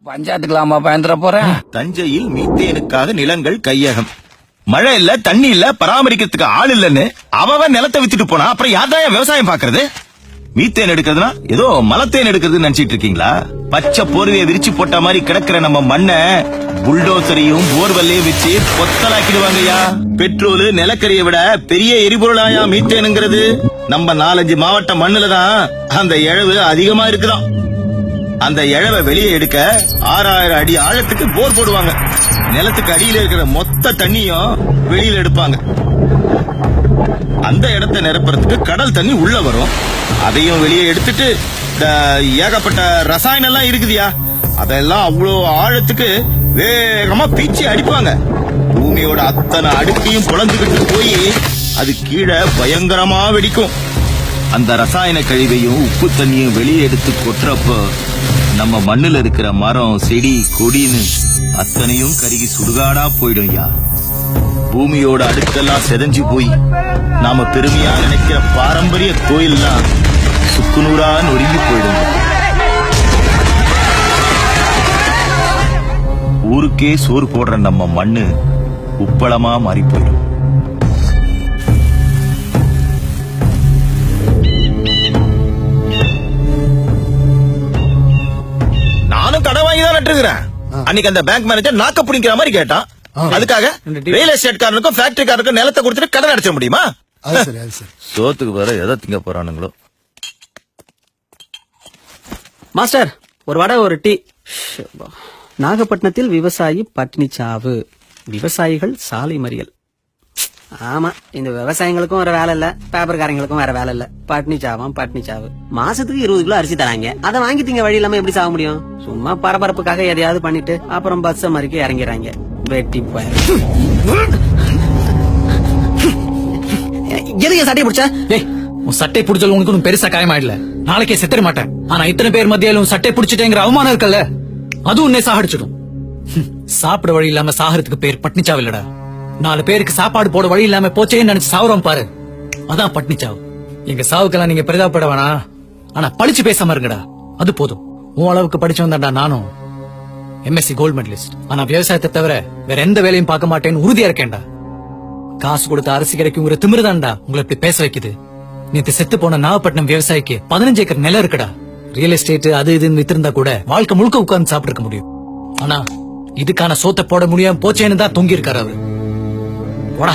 பஞ்சாயத்துக்கலாமா பயந்துட போறேன். தஞ்சையில் மீத்தேனுக்காக நிலங்கள் கையகம். மழை இல்ல, தண்ணி இல்ல, பராமரிக்கிறதுக்கு ஆள் இல்லன்னு அவன் நிலத்தை வித்துட்டு போனா அப்புறம் யார்தான் விவசாயம் பாக்குறது? மீத்தேன் எடுக்கிறதுனா ஏதோ மலத்தேன் எடுக்கிறதுன்னு நினைச்சிட்டு இருக்கீங்களா? பச்சை போர்வையை விரிச்சு போட்ட மாதிரி கிடக்கிற நம்ம மண்ண புல்டோசரையும் போர்வெல்லையும் வச்சு பொத்தலாக்கிடுவாங்கய்யா. பெட்ரோல் நிலக்கரியை விட பெரிய எரிபொருளாயா மீத்தேனுங்கிறது. நம்ம 4-5 மாவட்ட மண்ணுல தான் அந்த இழவு அதிகமா இருக்குதான். அந்த இழவை வெளியே எடுக்க 6000 அடி ஆழத்துக்கு போர் போடுவாங்க. நிலத்துக்கு அடியில இருக்கிற மொத்த தண்ணியும் வெளியில எடுப்பாங்க. அந்த இடத்தை நிரப்புறதுக்கு கடல் தண்ணி உள்ள வரும். அதையும் வெளியே எடுத்துட்டு ஏகப்பட்ட ரசாயனம் எல்லாம் இருக்குதியா, அதெல்லாம் அவ்வளோ ஆழத்துக்கு வேகமா பீச்சி அடிப்பாங்க. பூமியோட அத்தனை அடுக்கையும் புலந்துகிட்டு போய் அது கீழே பயங்கரமா வெடிக்கும். அந்த ரசாயன கழிவையும் உப்பு தண்ணியும் வெளியே எடுத்து கொட்டுறப்போ நம்ம மண்ணுல இருக்கிற மரம் செடி கொடின்னு அத்தனையும் கருகி சுடுகாடா போயிடும் யா. பூமியோட அடுக்கெல்லாம் செதஞ்சு போய் நாம பெருமையா நினைக்கிற பாரம்பரிய கோயில்லாம் சுக்குநூறா நொறுங்கி போயிடும். ஊருக்கே சோறு போடுற நம்ம மண்ணு உப்பளமா மாறி போயிடும். நானும் கடை வாங்கி தான் நட்டுருக்கிறேன். அன்னைக்கு அந்த பேங்க் மேனேஜர் நாக்க பிடிக்கிற மாதிரி கேட்டான். அதுக்காக ரியல் எஸ்டேட் காரனுக்கும் ஃபேக்டரி காரனுக்கும் நிலத்தை கொடுத்துட்டு கடன் அடைச்ச முடியுமா? சோத்துக்கு வர எதை திங்க போறானுங்களோ. மாஸ்டர், ஒரு வடை ஒரு டீ. நாகப்பட்டினத்தில் விவசாயி பட்டினி சாவு, விவசாயிகள் சாலை மறியல். ஆமா, இந்த விவசாயிகளுக்கும் வேற வேலை இல்ல, பேப்பர்காரங்களுக்கும் வேற வேலை இல்ல. பட்டினி சாவாம் பட்டினி சாவு. மாசத்துக்கு 20 கிலோ அரிசி தராங்க, அதை வாங்கி திங்க வழி இல்லாம எப்படி சாக முடியும்? சும்மா பரபரப்புக்காக எதையாவது பண்ணிட்டு அப்புறம் பஸ் மறிக்க இறங்கிறாங்க. வெட்டி போய் எதுக்கு சட்டையை பிடிச்ச? உன் சட்டை பிடிச்சது உனக்கு பெருசா காயமாயிடல, நாளைக்கே செத்துற மாட்டேன். ஆனா இத்தனை பேர் மத்தியிலும் சட்டை பிடிச்சிட்டேங்கிற அவமானம் இருக்கல்ல, அது உன்னை சாகடிச்சிடும். சாப்பிட வழி இல்லாம சாகறதுக்கு பேர் பட்னிச்சாவு இல்லடா. 4 பேருக்கு சாப்பாடு போட வழி இல்லாம போச்சேன்னு நினைச்சு சாவுறோம் பாரு, அதான் பட்னிச்சாவு. எங்க சாவுக்கெல்லாம் நீங்க பெரிதாப்பட வேணா, ஆனா பழிச்சு பேசாம இருங்கடா, அது போதும். உன் அளவுக்கு படிச்சு வந்தாண்டா நானும், MSc கோல்ட் மெடலிஸ்ட். ஆனா விவசாயத்தை தவிர வேற எந்த வேலையும் பார்க்க மாட்டேன்னு உறுதியா இருக்கேன்டா. காசு கொடுத்த அரசு கிடைக்குங்கிற திமிருதான்டா உங்களை இப்படி பேச வைக்குது. நேத்து செத்து போன நாகப்பட்டினம் விவசாயிக்கு 15 ஏக்கர் நிலம் இருக்குடா. ரியல் எஸ்டேட் அது இதுன்னு வித்திருந்தா கூட வாழ்க்கை முழுக்க உட்கார்ந்து சாப்பிட்டு இருக்க முடியும். ஆனா இதுக்கான சோத்தை போட முடியாம போச்சேன்னு தான் தொங்கி இருக்காரு அவரு. போடா.